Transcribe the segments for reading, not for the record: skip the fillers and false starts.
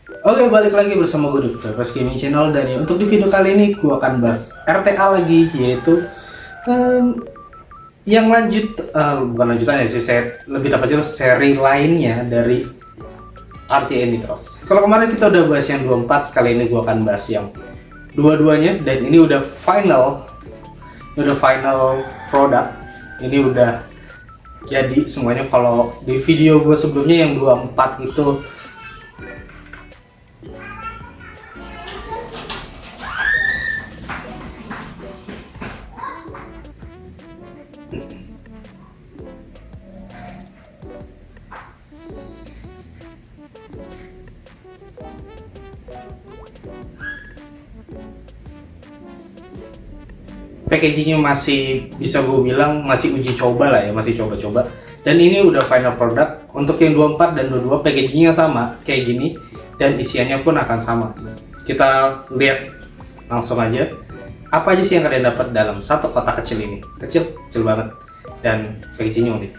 Oke, balik lagi bersama gue di Fresh Gaming Channel, dan untuk di video kali ini gue akan bahas RTA lagi, yaitu yang lanjut, bukan lanjutannya sih, lebih tepatnya seri lainnya dari RTA Nitros. Kalau kemarin kita udah bahas yang 24, kali ini gue akan bahas yang dua-duanya, dan ini udah final product. Ini udah jadi semuanya. Kalau di video gue sebelumnya yang 24 itu packagingnya masih bisa gue bilang masih uji coba lah ya, masih coba-coba. Dan ini udah final product. Untuk yang 24 dan 22 packagingnya sama kayak gini, dan isiannya pun akan sama. Kita lihat langsung aja apa aja sih yang kalian dapat dalam satu kotak kecil ini. Kecil banget, dan packagingnya unik.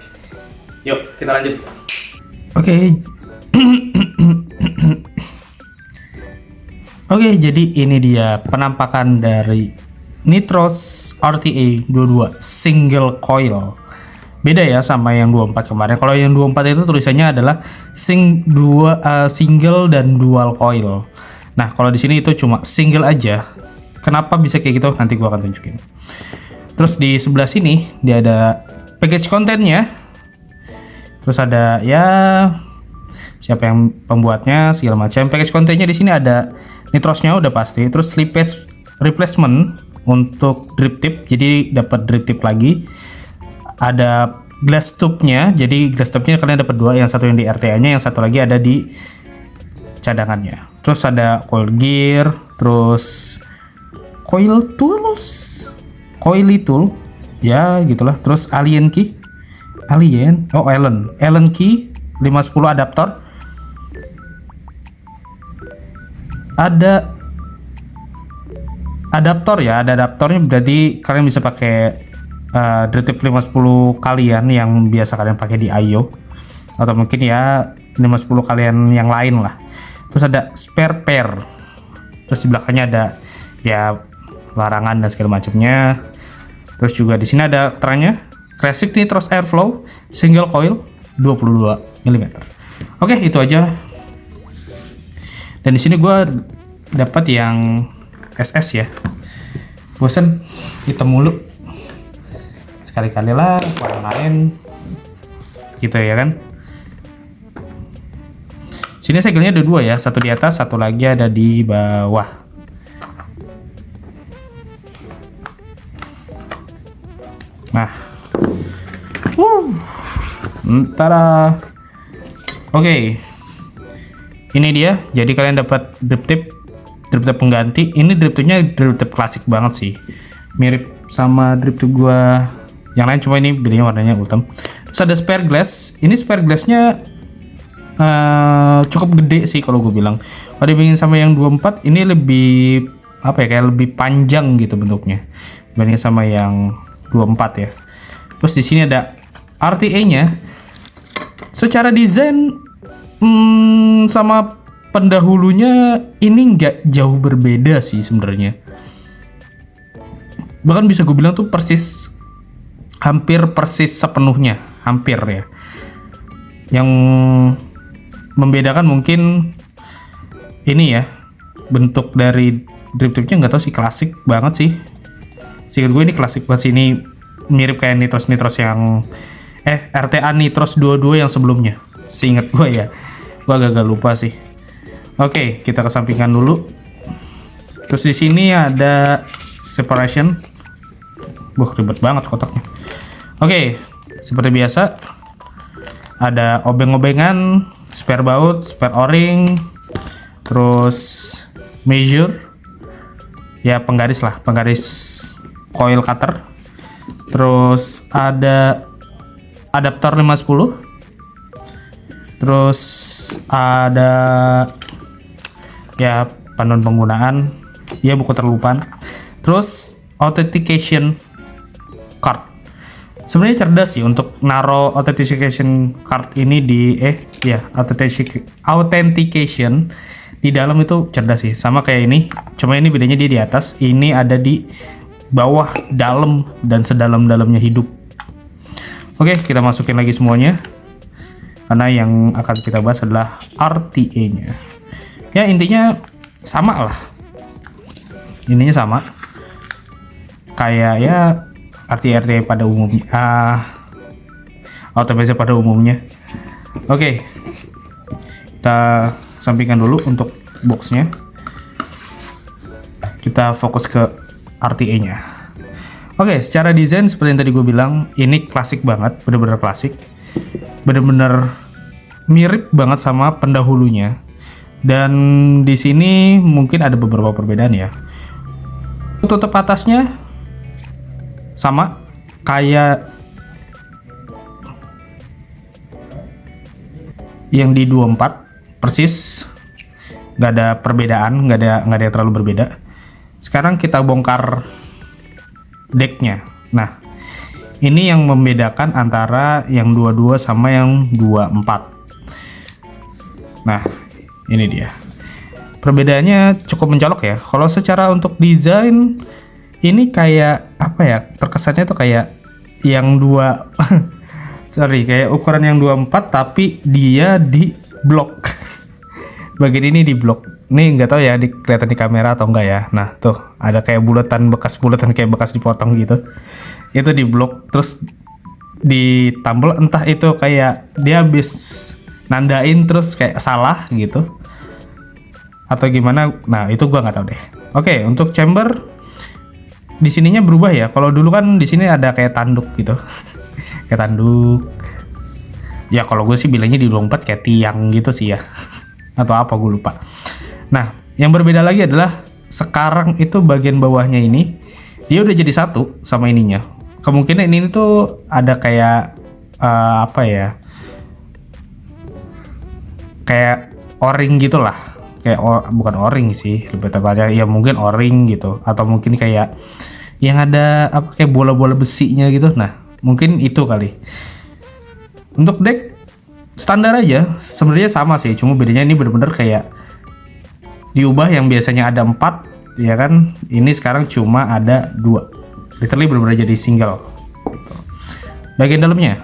Yuk kita lanjut. Oke. Oke, jadi ini dia penampakan dari Nitros RTA 22 single coil. Beda ya sama yang 24 kemarin. Kalau yang 24 itu tulisannya adalah single dan dual coil. Nah, kalau di sini itu cuma single aja. Kenapa bisa kayak gitu? Nanti gua akan tunjukin. Terus di sebelah sini dia ada package kontennya. Terus ada ya siapa yang pembuatnya segala macam. Package kontennya di sini ada nitrosnya udah pasti. Terus slippage replacement untuk drip tip, jadi dapat drip tip lagi. Ada glass tube-nya, jadi glass tube-nya kalian dapat dua, yang satu yang di RTA-nya, yang satu lagi ada di cadangannya. Terus ada coil gear, terus coil tools, coily tool, ya gitulah. Terus Allen key, Allen key 510 adaptor. Ada adaptor ya, ada adaptornya, berarti kalian bisa pakai drip tip 510 kalian yang biasa kalian pakai di IO, atau mungkin ya 510 kalian yang lain lah. Terus ada spare pair, terus di belakangnya ada ya larangan dan segala macamnya. Terus juga di sini ada keterangannya Classic Nitros Airflow single coil 22 mm. Oke, itu aja. Dan di sini gue dapat yang SS ya. Bosan hitam mulu. Sekali-kali lah warna-warnain gitu ya kan. Sini segelnya ada dua ya, satu di atas, satu lagi ada di bawah. Nah, Tada. Oke, ini dia. Jadi kalian dapat drip tip pengganti. Ini drip tipnya drip tip klasik banget sih, mirip sama drip tip gua yang lain, cuma ini bedanya warnanya hitam. Terus ada spare glass. Ini spare glassnya cukup gede sih kalau gue bilang. Kalau dibandingin sama yang 24, ini lebih apa ya, kayak lebih panjang gitu bentuknya dibanding sama yang 24 ya. Terus di sini ada RTA-nya. Secara desain sama pendahulunya ini nggak jauh berbeda sih sebenarnya. Bahkan bisa gue bilang tuh hampir persis sepenuhnya, hampir ya. Yang membedakan mungkin ini ya, bentuk dari drip tipnya nggak tahu sih, klasik banget sih. Seingat gue ini klasik banget sih, ini mirip kayak Nitros yang RTA Nitros 22 yang sebelumnya. Seingat gue ya, gue agak lupa sih. Oke, kita kesampingkan dulu. Terus di sini ada separation. Ribet banget kotaknya. Oke, seperti biasa ada obeng-obengan, spare baut, spare o-ring, terus measure, ya penggaris coil cutter. Terus ada adaptor 510. Terus ada ya panduan penggunaan, ya buku terlupaan. Terus authentication card. Sebenarnya cerdas sih untuk naro authentication card ini di authentication di dalam itu cerdas sih, sama kayak ini, cuma ini bedanya dia di atas, ini ada di bawah, dalam, dan sedalam-dalamnya hidup. Oke, kita masukin lagi semuanya, karena yang akan kita bahas adalah RTA-nya. Ya, intinya sama lah, ininya sama kayak ya RTA pada umumnya, automation pada umumnya. Oke, kita sampingkan dulu untuk boxnya, kita fokus ke RTA-nya. Oke, secara desain seperti yang tadi gue bilang, ini klasik banget, bener-bener klasik, bener-bener mirip banget sama pendahulunya. Dan di sini mungkin ada beberapa perbedaan ya. Tutup atasnya sama kayak yang di 24 persis, nggak ada perbedaan, nggak ada yang terlalu berbeda. Sekarang kita bongkar decknya. Nah, ini yang membedakan antara yang 22 sama yang 24. Nah, ini dia. Perbedaannya cukup mencolok ya. Kalau secara untuk desain, ini kayak apa ya? Terkesannya tuh kayak yang dua sorry, kayak ukuran yang 24 tapi dia di blok. Bagian ini di blok. Nih nggak tahu ya kelihatan di kamera atau enggak ya. Nah tuh ada kayak bekas bulatan kayak bekas dipotong gitu. Itu di blok, terus ditambal, entah itu kayak dia habis nandain terus kayak salah gitu atau gimana. Nah itu gua nggak tahu deh. Oke, untuk chamber di sininya berubah ya. Kalau dulu kan di sini ada kayak tanduk gitu. Kayak tanduk. Ya kalau gue sih bilangnya di 24 kayak tiang gitu sih ya. Atau apa gue lupa. Nah, yang berbeda lagi adalah sekarang itu bagian bawahnya ini dia udah jadi satu sama ininya. Kemungkinan ini tuh ada kayak apa ya? Kayak o-ring gitulah. Kayak bukan o-ring sih, lebih tepatnya ya mungkin o-ring gitu, atau mungkin kayak yang ada apa kayak bola-bola besinya gitu. Nah, mungkin itu kali. Untuk deck standar aja, sebenarnya sama sih, cuma bedanya ini bener-bener kayak diubah, yang biasanya ada 4 ya kan, ini sekarang cuma ada 2, literally bener-bener jadi single. Bagian dalamnya,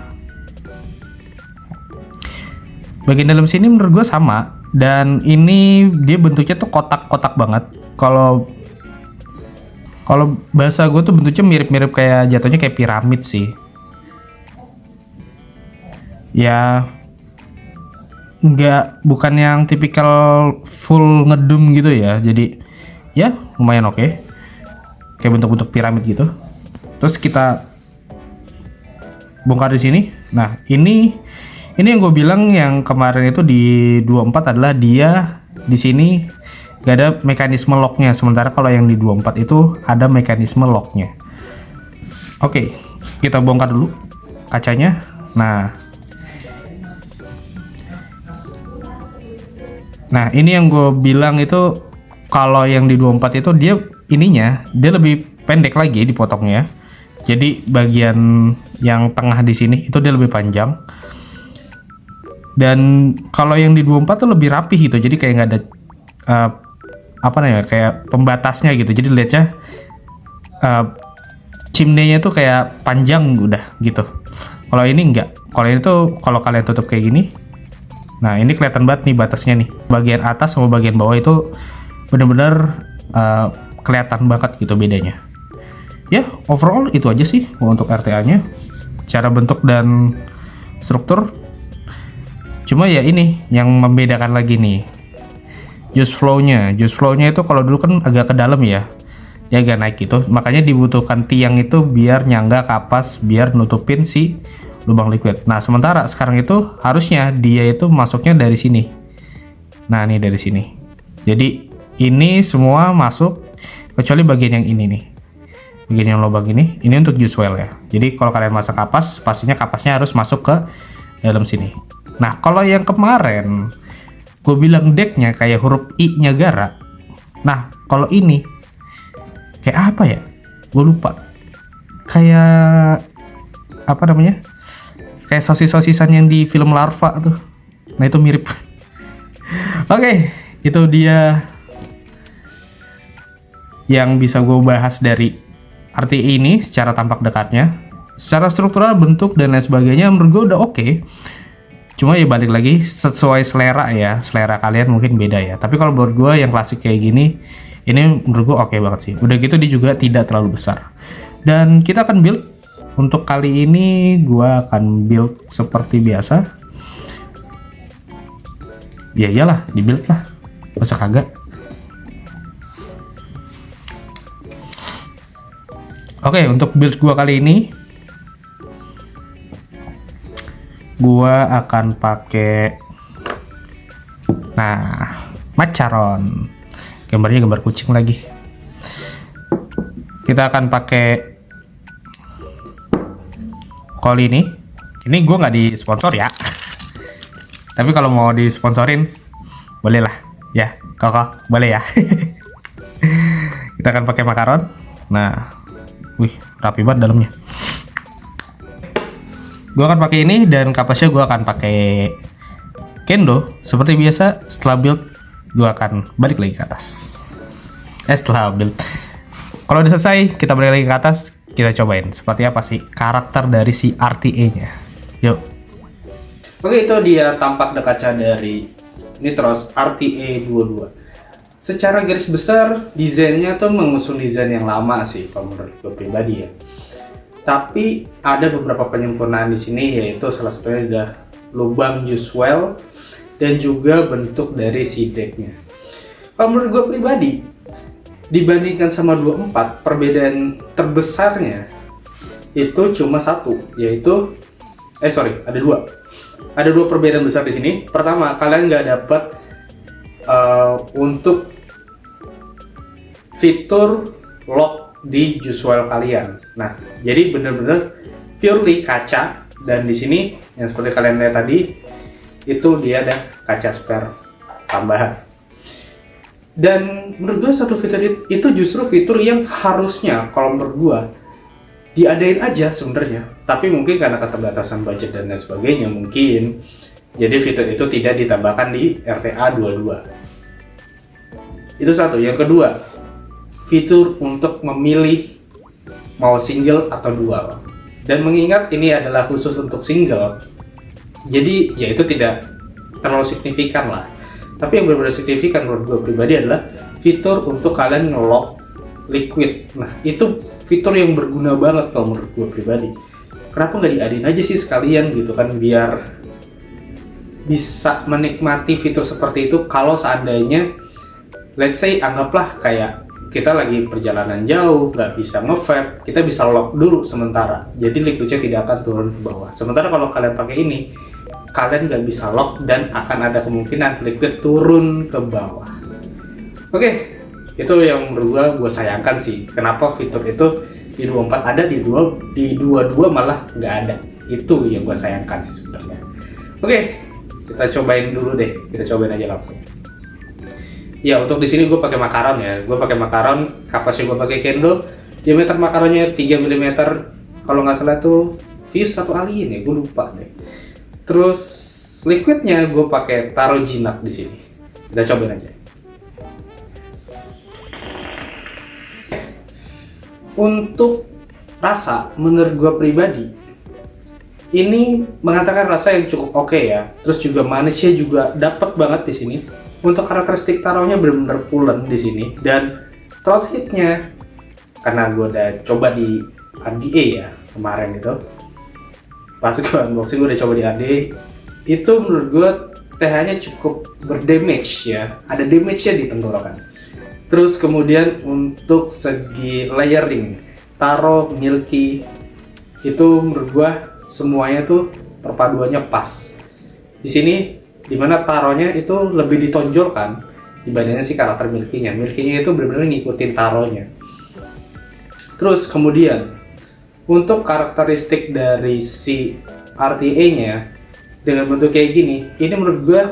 bagian dalam sini menurut gue sama, dan ini dia bentuknya tuh kotak-kotak banget. Kalau bahasa gue tuh bentuknya mirip-mirip kayak jatuhnya kayak piramid sih ya, bukan yang tipikal full ngedum gitu ya, jadi ya lumayan oke. Kayak bentuk-bentuk piramid gitu. Terus kita bongkar di sini. Nah ini yang gue bilang yang kemarin itu di 24 adalah dia di sini gak ada mekanisme locknya, sementara kalau yang di 24 itu ada mekanisme locknya. Oke, kita bongkar dulu kacanya. Nah ini yang gue bilang itu, kalau yang di 24 itu dia lebih pendek lagi dipotongnya. Jadi bagian yang tengah di sini itu dia lebih panjang. Dan kalau yang di 24 tuh lebih rapi gitu. Jadi kayak nggak ada kayak pembatasnya gitu. Jadi lihatnya chimney-nya tuh kayak panjang udah gitu. Kalau ini enggak. Kalau ini tuh kalau kalian tutup kayak gini, nah ini kelihatan banget nih batasnya nih. Bagian atas sama bagian bawah itu bener-bener kelihatan banget gitu bedanya. Ya, overall itu aja sih untuk RTA-nya. Secara bentuk dan struktur. Cuma ya ini yang membedakan lagi nih. Juice flow-nya itu kalau dulu kan agak ke dalam ya. Dia agak naik gitu. Makanya dibutuhkan tiang itu biar nyangga kapas, biar nutupin si lubang liquid. Nah, sementara sekarang itu harusnya dia itu masuknya dari sini. Nah, ini dari sini. Jadi ini semua masuk kecuali bagian yang ini nih. Bagian yang lubang ini untuk juice well ya. Jadi kalau kalian masak kapas, pastinya kapasnya harus masuk ke dalam sini. Nah, kalau yang kemarin gue bilang decknya kayak huruf I-nya Gara. Nah, kalau ini kayak apa ya? Gue lupa. Kayak apa namanya? Kayak sosis-sosisan yang di film Larva tuh. Nah, itu mirip. Oke, itu dia yang bisa gue bahas dari RTE ini secara tampak dekatnya. Secara struktural, bentuk, dan lain sebagainya menurut gue udah oke. Cuma ya balik lagi sesuai selera ya, selera kalian mungkin beda ya. Tapi kalau menurut gue yang klasik kayak gini, ini menurut gue oke banget sih. Udah gitu dia juga tidak terlalu besar. Dan kita akan build. Untuk kali ini gue akan build seperti biasa. Ya iyalah, di build lah, masa kagak. Oke, untuk build gue kali ini gue akan pakai Macaron. Gambarnya gambar kucing lagi. Kita akan pakai kol ini. Ini gue nggak disponsor ya. Tapi kalau mau disponsorin, boleh lah. Ya, kok boleh ya. Kita akan pakai makaron. Nah, wih, rapi banget dalamnya. Gue akan pakai ini dan kapasnya gue akan pakai kendo. Seperti biasa, setelah build gue akan balik lagi ke atas. Setelah build, kalau udah selesai, kita balik lagi ke atas. Kita cobain seperti apa sih karakter dari si RTA-nya. Yuk. Oke, itu dia tampak dekatnya dari Nitros RTA 22. Secara garis besar, desainnya tuh mengusung desain yang lama sih, kalau menurut gue pribadi ya. Tapi ada beberapa penyempurnaan di sini, yaitu salah satunya adalah lubang Juswell dan juga bentuk dari si decknya. Kalau menurut gue pribadi, dibandingkan sama 24, perbedaan terbesarnya itu cuma satu, yaitu ada dua. Ada dua perbedaan besar di sini. Pertama, kalian nggak dapat untuk fitur lock di Juswell kalian. Nah, jadi bener-bener purely kaca, dan di sini yang seperti kalian lihat tadi itu dia ada kaca spare tambahan. Dan menurut gue satu fitur itu justru fitur yang harusnya kalau menurut gue diadain aja sebenarnya, tapi mungkin karena keterbatasan budget dan lain sebagainya mungkin jadi fitur itu tidak ditambahkan di RTA 22. Itu satu. Yang kedua, fitur untuk memilih mau single atau dual. Dan mengingat ini adalah khusus untuk single, jadi ya itu tidak terlalu signifikan lah. Tapi yang benar-benar signifikan menurut gue pribadi adalah fitur untuk kalian nge-lock liquid. Nah, itu fitur yang berguna banget kalau menurut gue pribadi. Kenapa nggak diadain aja sih sekalian gitu kan, biar bisa menikmati fitur seperti itu kalau seandainya let's say anggaplah kayak kita lagi perjalanan jauh, nggak bisa nge-vape, kita bisa lock dulu sementara. Jadi liquidnya tidak akan turun ke bawah. Sementara kalau kalian pakai ini, kalian nggak bisa lock dan akan ada kemungkinan liquid turun ke bawah. Oke, itu yang menurut gue sayangkan sih. Kenapa fitur itu di 24 ada, di 22 malah nggak ada. Itu yang gue sayangkan sih sebenarnya. Oke, kita cobain dulu deh. Kita cobain aja langsung. Ya, untuk di sini gue pakai makaron ya. Gue pakai makaron, kapasnya gue pakai kendo. Diameter makaronnya 3 mm. Kalau nggak salah tuh Fuse atau Alien ya, gue lupa deh. Terus liquidnya gue pakai Taro Jinak di sini. Kita cobain aja. Untuk rasa, menurut gue pribadi, ini mengatakan rasa yang cukup oke ya. Terus juga manisnya juga dapat banget di sini. Untuk karakteristik taronya benar-benar pulen di sini, dan throat hitnya karena gue udah coba di RDA ya kemarin itu, pas gue unboxing gue udah coba di RDA, itu menurut gue TH-nya cukup berdamage ya, ada damage-nya di tenggorokan. Terus kemudian untuk segi layering, taro, milky, itu menurut gue semuanya tuh perpaduannya pas. Di sini dimana taronya itu lebih ditonjolkan dibandingkan si karakter milky-nya. Milky-nya itu benar-benar ngikutin taronya. Terus kemudian untuk karakteristik dari si RTA-nya dengan bentuk kayak gini, ini menurut gue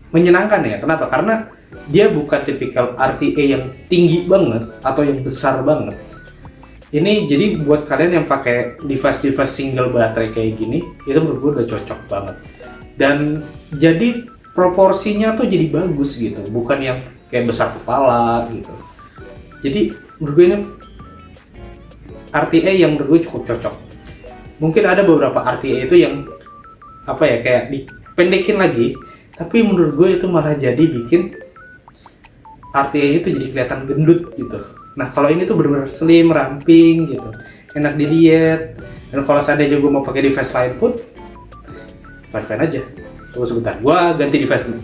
menyenangkan ya. Kenapa? Karena dia bukan tipikal RTA yang tinggi banget atau yang besar banget. Ini jadi buat kalian yang pakai device single baterai kayak gini, itu menurut gue udah cocok banget. Dan jadi proporsinya tuh jadi bagus gitu, bukan yang kayak besar kepala gitu. Jadi menurut gue ini RTA yang menurut gue cukup cocok. Mungkin ada beberapa RTA itu yang apa ya, kayak dipendekin lagi, tapi menurut gue itu malah jadi bikin RTA itu jadi kelihatan gendut gitu. Nah kalau ini tuh benar-benar slim, ramping gitu, enak dilihat. Dan kalau seandainya gue mau pakai device lain pun fine-fine aja. Tunggu sebentar, gue ganti device dulu.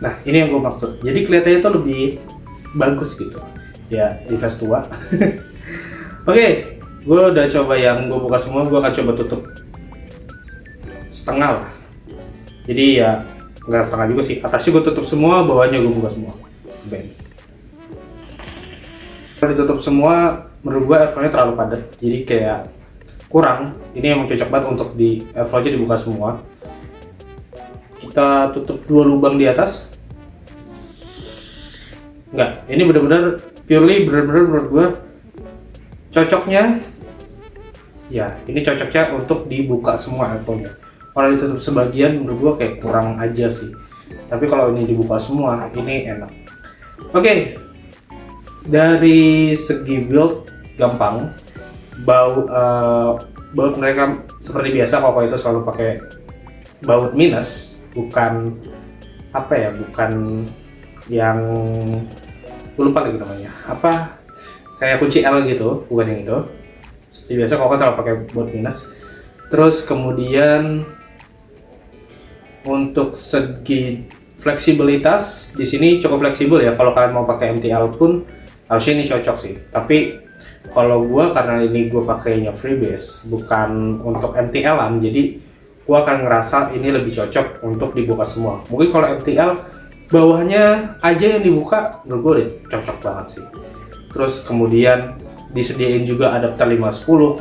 Nah ini yang gue maksud, jadi kelihatannya tuh lebih bagus gitu ya, device tua. Oke, gue udah coba yang gue buka semua, gue akan coba tutup setengah lah. Jadi ya nggak setengah juga sih, atasnya gue tutup semua, bawahnya gue buka semua. Ben. Kalau ditutup semua, menurut gue airflow-nya terlalu padat, jadi kayak kurang. Ini emang cocok banget untuk di airflow-nya dibuka semua. Kita tutup 2 lubang di atas. Enggak, ini benar-benar purely benar-benar menurut gue cocoknya. Ya, ini cocoknya untuk dibuka semua airflow-nya. Kalau ditutup sebagian menurut gue kayak kurang aja sih. Tapi kalau ini dibuka semua, ini enak. Oke, dari segi build gampang. Baut mereka seperti biasa, Koko itu selalu pakai baut minus, bukan apa ya, bukan yang gue lupa lagi namanya apa, kayak kunci L gitu, bukan yang itu. Seperti biasa Koko selalu pakai baut minus. Terus kemudian untuk segi fleksibilitas di sini cukup fleksibel ya. Kalau kalian mau pakai MTL pun harusnya ini cocok sih. Tapi kalau gua, karena ini gua pakainya freebase bukan untuk MTL-an, jadi gua akan ngerasa ini lebih cocok untuk dibuka semua. Mungkin kalau MTL bawahnya aja yang dibuka, menurut gua udah cocok banget sih. Terus kemudian disediain juga adapter 510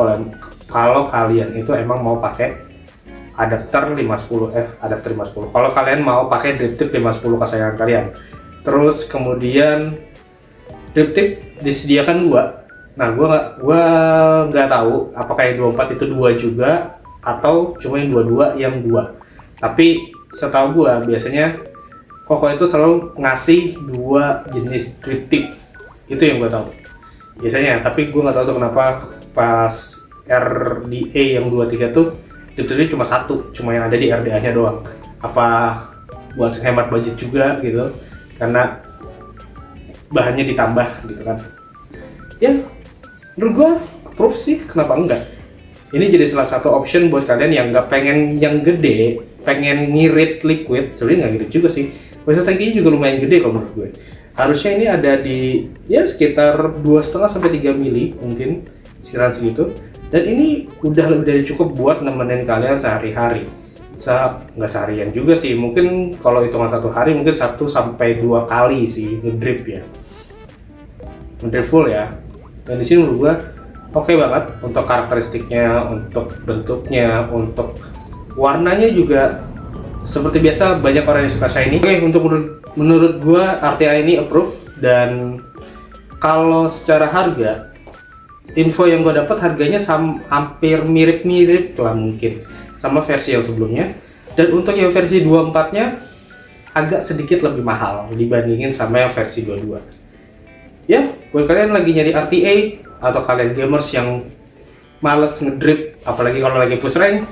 kalau kalian itu emang mau pakai adapter 510. Kalau kalian mau pakai drip tip 510 kesayangan kalian. Terus kemudian drip tip disediakan 2. Nah, gua nggak tahu apakah yang 24 itu 2 juga atau cuma yang 22 yang 2. Tapi setahu gua biasanya Koko itu selalu ngasih 2 jenis drip tip. Itu yang gua tahu biasanya, tapi gua nggak tahu tuh kenapa pas RDA yang 23 tuh drip tipnya cuma 1, cuma yang ada di RDA-nya doang. Apa buat hemat budget juga gitu, karena bahannya ditambah gitu kan. Ya, menurut gua approve sih, kenapa enggak. Ini jadi salah satu option buat kalian yang nggak pengen yang gede, pengen ngirit liquid. Sebenarnya nggak gitu juga sih, proses tankinya juga lumayan gede kalau menurut gue. Harusnya ini ada di ya sekitar 2,5 sampai 3 mili mungkin, sekitaran segitu. Dan ini udah lebih dari cukup buat nemenin kalian sehari-hari. Nggak seharian juga sih, mungkin kalau hitungan 1 hari mungkin 1 sampai 2 kali sih ngedrip ya, ngedrip full ya. Dan di sini menurut gua oke banget untuk karakteristiknya, untuk bentuknya, untuk warnanya juga seperti biasa banyak orang yang suka shiny. Oke, untuk menurut gua RTA ini approve. Dan kalau secara harga, info yang gua dapat harganya hampir mirip-mirip lah mungkin sama versi yang sebelumnya. Dan untuk yang versi 24-nya agak sedikit lebih mahal dibandingin sama yang versi 22. Ya, buat kalian lagi nyari RTA atau kalian gamers yang males ngedrip, apalagi kalau lagi push rank,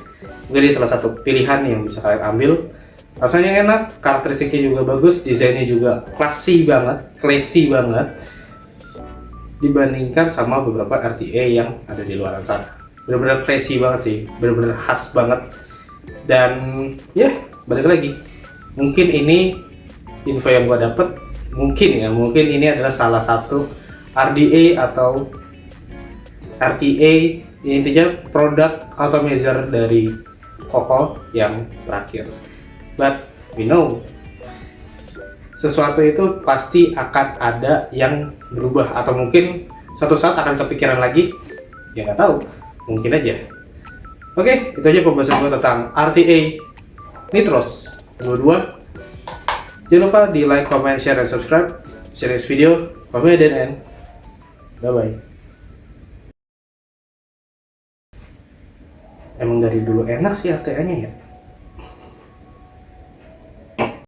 jadi salah satu pilihan yang bisa kalian ambil. Rasanya enak, karakteristiknya juga bagus, desainnya juga classy banget dibandingkan sama beberapa RTA yang ada di luar sana. Bener-bener classy banget sih, bener-bener khas banget. Dan ya, balik lagi, mungkin ini info yang gua dapet, mungkin ini adalah salah satu RDA atau RTA, intinya produk atomizer dari Koko yang terakhir. But we know sesuatu itu pasti akan ada yang berubah, atau mungkin suatu saat akan kepikiran lagi, ya nggak tahu, mungkin aja. Oke, itu aja pembahasan gue tentang RTA Nitros 22. Jangan lupa di like, comment, share, dan subscribe. See you next video. Bye-bye dan bye-bye. Emang dari dulu enak sih RTA-nya ya.